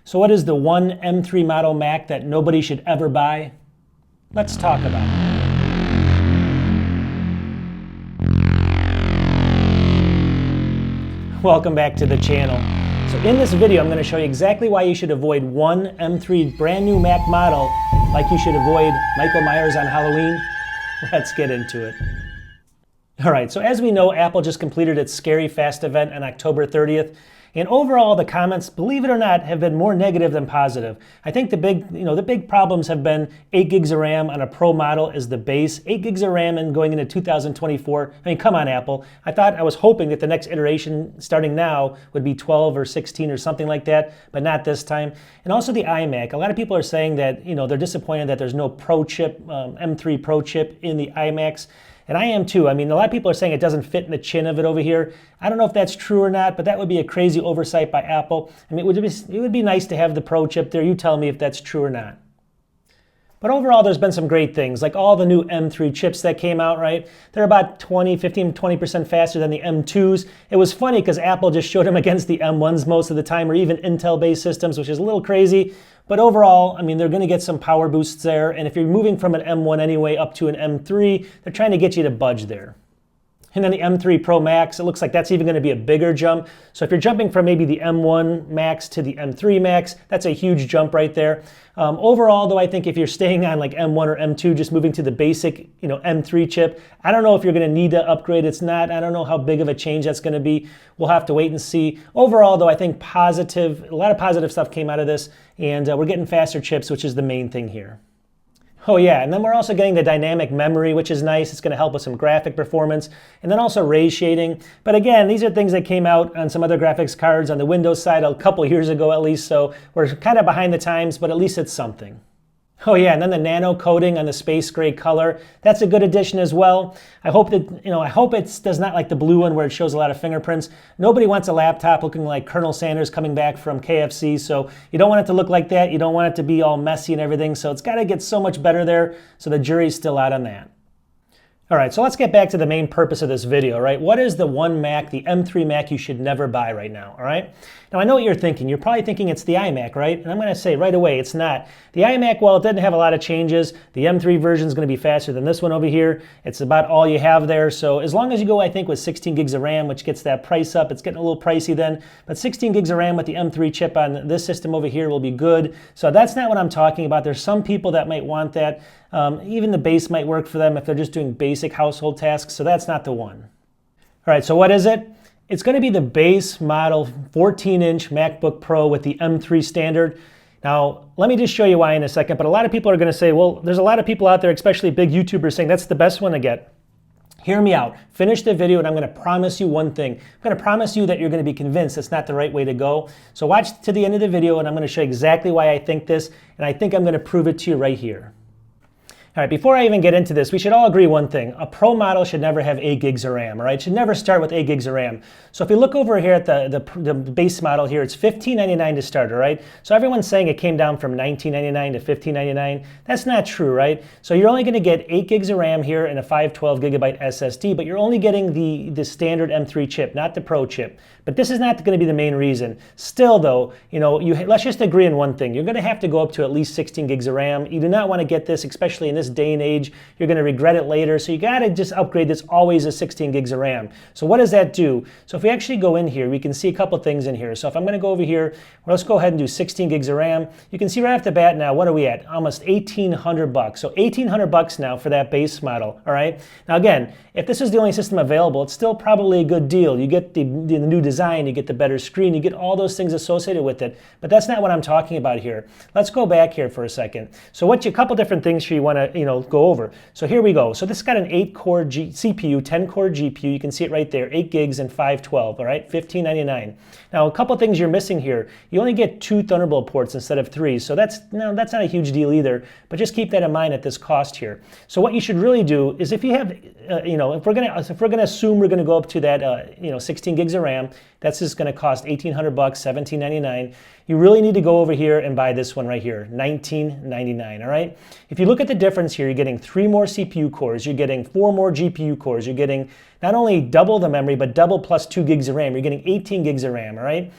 So what is the one M3 model Mac that nobody should ever buy? Let's talk about it. Welcome back to the channel. So in this video, I'm going to show you exactly why you should avoid one M3 brand new Mac model like you should avoid Michael Myers on Halloween. Let's get into it. All right, so as we know, Apple just completed its Scary Fast event on October 30th. And overall, the comments, believe it or not, have been more negative than positive. I think the big problems have been 8 gigs of RAM on a Pro model is the base. 8 gigs of RAM and going into 2024. I mean, come on, Apple. I was hoping that the next iteration starting now would be 12 or 16 or something like that, but not this time. And also the iMac. A lot of people are saying that, they're disappointed that there's no Pro chip, M3 Pro chip in the iMacs. And I am too. I mean, a lot of people are saying it doesn't fit in the chin of it over here. I don't know if that's true or not, but that would be a crazy oversight by Apple. I mean, it would be nice to have the Pro chip there. You tell me if that's true or not. But overall, there's been some great things, like all the new M3 chips that came out, right? They're about 20% faster than the M2s. It was funny because Apple just showed them against the M1s most of the time, or even Intel-based systems, which is a little crazy. But overall, I mean, they're going to get some power boosts there. And if you're moving from an M1 anyway up to an M3, they're trying to get you to budge there. And then the M3 Pro Max, it looks like that's even going to be a bigger jump. So if you're jumping from maybe the M1 Max to the M3 Max, that's a huge jump right there. Overall, though, I think if you're staying on like M1 or M2, just moving to the basic, M3 chip, I don't know if you're going to need to upgrade. It's not. I don't know how big of a change that's going to be. We'll have to wait and see. Overall, though, I think a lot of positive stuff came out of this, and we're getting faster chips, which is the main thing here. Oh yeah, and then we're also getting the dynamic memory, which is nice. It's going to help with some graphic performance, and then also ray shading. But again, these are things that came out on some other graphics cards on the Windows side a couple years ago at least, so we're kind of behind the times, but at least it's something. Oh yeah, and then the nano coating on the space gray color. That's a good addition as well. I hope that, I hope it does not like the blue one where it shows a lot of fingerprints. Nobody wants a laptop looking like Colonel Sanders coming back from KFC, so you don't want it to look like that. You don't want it to be all messy and everything, so it's got to get so much better there, so the jury's still out on that. All right, so let's get back to the main purpose of this video, right? What is the one Mac, the M3 Mac you should never buy right now, all right? Now, I know what you're thinking. You're probably thinking it's the iMac, right? And I'm going to say right away, it's not. The iMac, well, it didn't have a lot of changes. The M3 version is going to be faster than this one over here. It's about all you have there. So as long as you go, I think, with 16 gigs of RAM, which gets that price up, it's getting a little pricey then. But 16 gigs of RAM with the M3 chip on this system over here will be good. So that's not what I'm talking about. There's some people that might want that. Even the base might work for them if they're just doing basic household tasks. So that's not the one. All right, so what is it? It's going to be the base model 14-inch MacBook Pro with the M3 standard. Now, let me just show you why in a second, but a lot of people are going to say, well, there's a lot of people out there, especially big YouTubers, saying that's the best one to get. Hear me out. Finish the video, and I'm going to promise you one thing. I'm going to promise you that you're going to be convinced it's not the right way to go. So watch to the end of the video, and I'm going to show you exactly why I think this, and I think I'm going to prove it to you right here. All right, before I even get into this, we should all agree one thing. A Pro model should never have 8 gigs of RAM, all right? It should never start with 8 gigs of RAM. So if you look over here at the base model here, it's $15.99 to start, all right? So everyone's saying it came down from $19.99 to $15.99. That's not true, right? So you're only going to get 8 gigs of RAM here and a 512 gigabyte SSD, but you're only getting the standard M3 chip, not the Pro chip. But this is not going to be the main reason. Still, though, let's just agree on one thing. You're going to have to go up to at least 16 gigs of RAM. You do not want to get this, especially in this day and age. You're going to regret it later. So you got to just upgrade this always to 16 gigs of RAM. So what does that do? So if we actually go in here, we can see a couple things in here. So if I'm going to go over here, let's go ahead and do 16 gigs of RAM. You can see right off the bat now, what are we at? Almost $1,800. So $1,800 now for that base model, all right? Now again, if this is the only system available, it's still probably a good deal. You get the new design, you get the better screen, you get all those things associated with it. But that's not what I'm talking about here. Let's go back here for a second. So a couple different things here you want to go over. So here we go. So this got an 8-core CPU, 10-core GPU. You can see it right there, 8 gigs and 512, all right? $15.99. Now a couple things you're missing here. You only get 2 Thunderbolt ports instead of 3. So that's not a huge deal either. But just keep that in mind at this cost here. So what you should really do is if you have, if we're gonna assume we're gonna go up to that 16 gigs of RAM, that's just gonna cost $1,800, $17.99. You really need to go over here and buy this one right here, $19.99, all right? If you look at the difference here, you're getting 3 more CPU cores, you're getting 4 more GPU cores, you're getting not only double the memory, but double plus 2 gigs of RAM. You're getting 18 gigs of RAM, all right?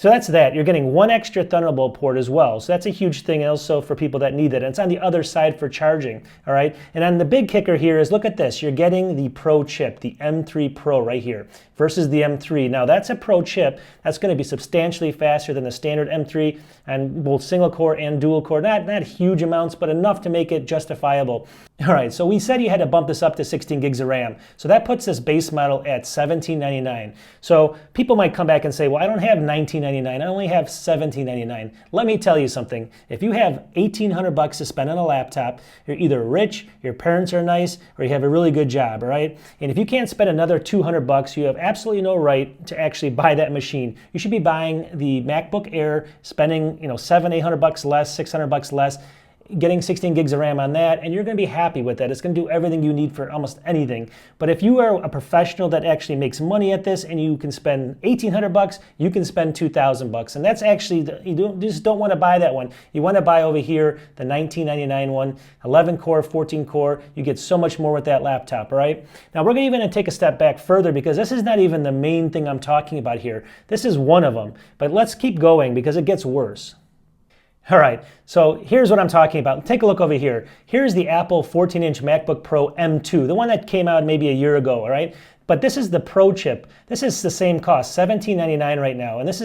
So that's that. You're getting one extra Thunderbolt port as well. So that's a huge thing also for people that need it. And it's on the other side for charging, all right? And then the big kicker here is, look at this. You're getting the Pro chip, the M3 Pro right here versus the M3. Now that's a Pro chip. That's going to be substantially faster than the standard M3 and both single core and dual core. Not huge amounts, but enough to make it justifiable. All right, so we said you had to bump this up to 16 gigs of RAM. So that puts this base model at $1799. So people might come back and say, well, I don't have $1999, I only have $1799. Let me tell you something. If you have $1,800 to spend on a laptop, you're either rich, your parents are nice, or you have a really good job, all right? And if you can't spend another $200, you have absolutely no right to actually buy that machine. You should be buying the MacBook Air, spending $700-800 less, $600 less, getting 16 gigs of RAM on that, and you're going to be happy with that. It's going to do everything you need for almost anything. But if you are a professional that actually makes money at this and you can spend $1,800, you can spend $2,000. And that's actually, you just don't want to buy that one. You want to buy over here the $1999 one, 11 core, 14 core. You get so much more with that laptop, all right? Now we're going to even take a step back further because this is not even the main thing I'm talking about here. This is one of them. But let's keep going because it gets worse. All right, so here's what I'm talking about. Take a look over here. Here's the Apple 14-inch MacBook Pro M2, the one that came out maybe a year ago, all right? But this is the Pro chip. This is the same cost, $1799 right now, and this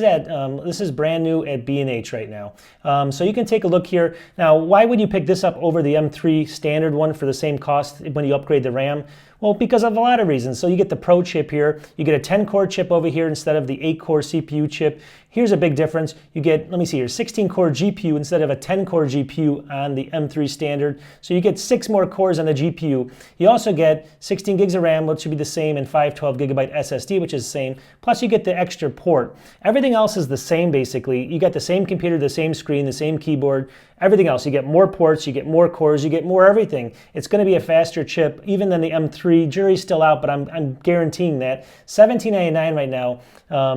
is brand new at B&H right now. So you can take a look here. Now, why would you pick this up over the M3 standard one for the same cost when you upgrade the RAM? Well, because of a lot of reasons. So you get the Pro chip here. You get a 10-core chip over here instead of the 8-core CPU chip. Here's a big difference. You get, let me see here, 16-core GPU instead of a 10-core GPU on the M3 standard. So you get 6 more cores on the GPU. You also get 16 gigs of RAM, which should be the same, and 512 gigabyte SSD, which is the same. Plus you get the extra port. Everything else is the same, basically. You got the same computer, the same screen, the same keyboard, everything else. You get more ports, you get more cores, you get more everything. It's going to be a faster chip, even than the M3. Jury's still out, but I'm guaranteeing that. $1799 right now.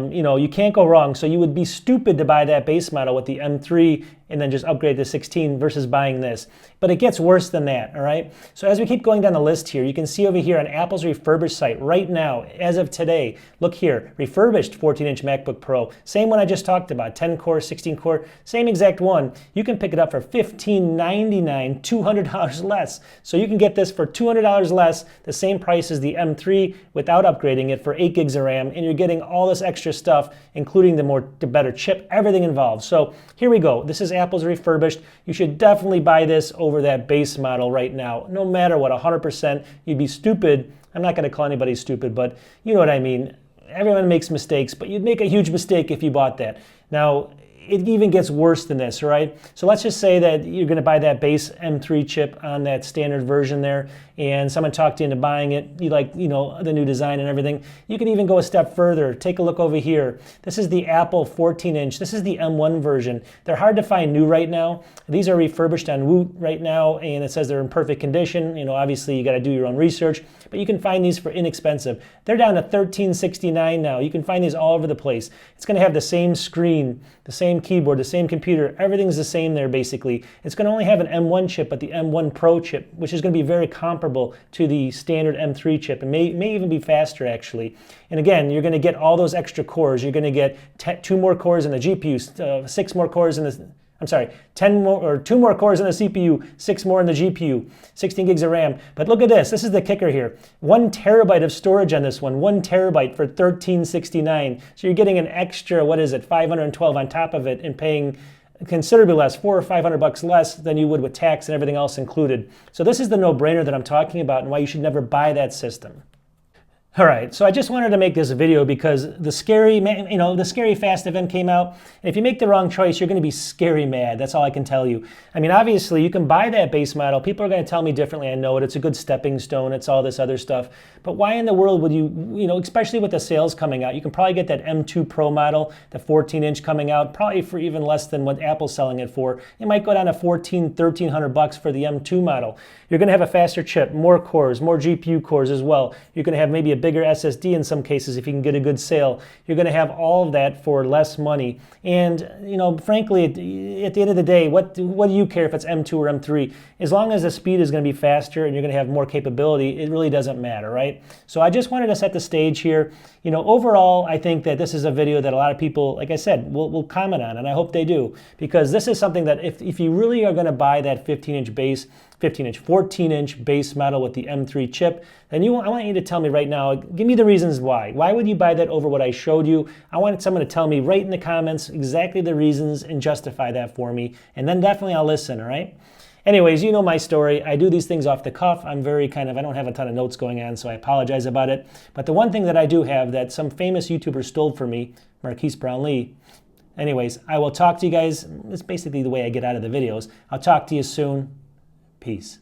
You can't go wrong. So you would be stupid to buy that base model with the M3 and then just upgrade to 16 versus buying this. But it gets worse than that, all right? So as we keep going down the list here, you can see over here on Apple's refurbished site right now, as of today, look here, refurbished 14-inch MacBook Pro. Same one I just talked about, 10-core, 16-core, same exact one. You can pick it up for $1599, $200 less. So you can get this for $200 less, the same price as the M3 without upgrading it for 8 gigs of RAM, and you're getting all this extra stuff, including the better chip, everything involved. So here we go. This is Apple's refurbished. You should definitely buy this over that base model right now. No matter what, 100%. You'd be stupid. I'm not going to call anybody stupid, but you know what I mean. Everyone makes mistakes, but you'd make a huge mistake if you bought that. Now, it even gets worse than this, right? So let's just say that you're going to buy that base M3 chip on that standard version there, and someone talked you into buying it. You like, the new design and everything. You can even go a step further. Take a look over here. This is the Apple 14-inch. This is the M1 version. They're hard to find new right now. These are refurbished on Woot right now, and it says they're in perfect condition. Obviously you got to do your own research, but you can find these for inexpensive. They're down to $1369 now. You can find these all over the place. It's going to have the same screen, the same keyboard, the same computer. Everything's the same there basically. It's going to only have an M1 chip, but the M1 Pro chip, which is going to be very comparable to the standard M3 chip, and may even be faster actually. And again, you're going to get all those extra cores. You're going to get 2 more cores in the GPU, 6 more cores in the, 10 more or 2 more cores in the CPU, 6 more in the GPU, 16 gigs of RAM. But look at this. This is the kicker here. 1 terabyte of storage on this one. 1 terabyte for $1369. So you're getting an extra, 512 on top of it, and paying considerably less, $400 or $500 less than you would with tax and everything else included. So this is the no-brainer that I'm talking about and why you should never buy that system. All right, so I just wanted to make this video because the scary fast event came out. And if you make the wrong choice, you're going to be scary mad. That's all I can tell you. I mean, obviously, you can buy that base model. People are going to tell me differently. I know it. It's a good stepping stone. It's all this other stuff. But why in the world would you, especially with the sales coming out, you can probably get that M2 Pro model, the 14-inch coming out, probably for even less than what Apple's selling it for. It might go down to $1,300 for the M2 model. You're going to have a faster chip, more cores, more GPU cores as well. You're going to have maybe a bigger SSD in some cases if you can get a good sale. You're going to have all of that for less money. And frankly, at the end of the day, what do you care if it's M2 or M3? As long as the speed is going to be faster and you're going to have more capability, it really doesn't matter, right? So I just wanted to set the stage here. Overall, I think that this is a video that a lot of people, like I said, will comment on, and I hope they do, because this is something that if you really are going to buy that 14-inch base model with the M3 chip, then I want you to tell me right now, give me the reasons why. Why would you buy that over what I showed you? I want someone to tell me right in the comments exactly the reasons and justify that for me, and then definitely I'll listen, all right? Anyways, you know my story. I do these things off the cuff. I don't have a ton of notes going on, so I apologize about it. But the one thing that I do have that some famous YouTuber stole from me, Marquise Brownlee. Anyways, I will talk to you guys. It's basically the way I get out of the videos. I'll talk to you soon. Peace.